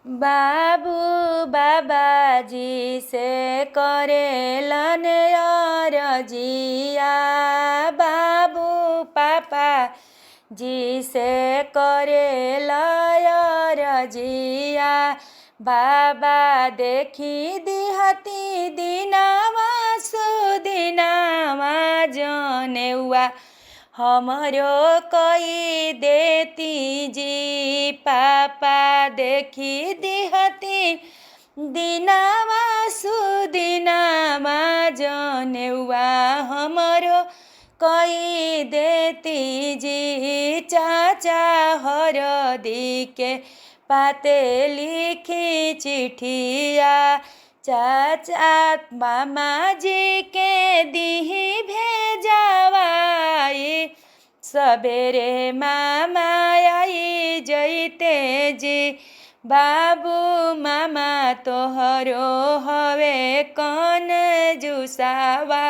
बाबू बाबाजी से करेलन रजिया, बाबू पापा जी से करेला रजिया। बाबा देखी दिहती दिनावा सुदिनावा जनेउआ हमरो कई देती जी। पापा देखी दिहती दिनावा सुदिनावा जनेउआ हमरो कई देती जी। चाचा हरदी के पाते लिखी चिठिया, चाचा मामा जी के दीही भेजवाई। सबेरे मामा आई जैते जी, बाबू मामा तोहरो हवे कौन जुसावा।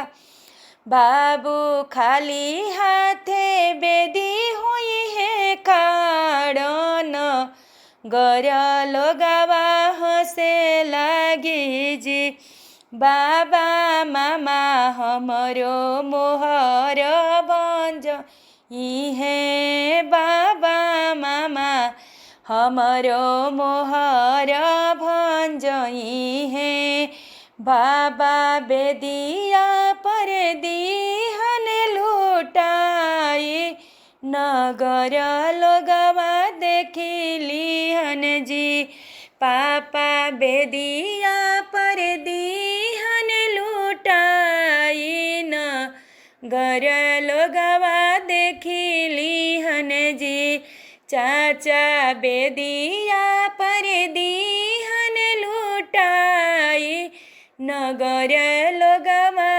बाबू खाली हाथे बेदी हुई है खाड़न, गर लोगावा हसे लागी जी। बाबा मामा हमरो मोहर भंज है, बाबा मामा हमरो मोहर भंज है। बाबा बेदिया पर दीहन लुटाई, नगर लोगवा देखी लिहन जी। पापा बेदिया पर दीहन लुटाई, नगर लोगवा देखी लिहन जी। चाचा बेदिया पर दीहन लुटाई, नगर लोगवा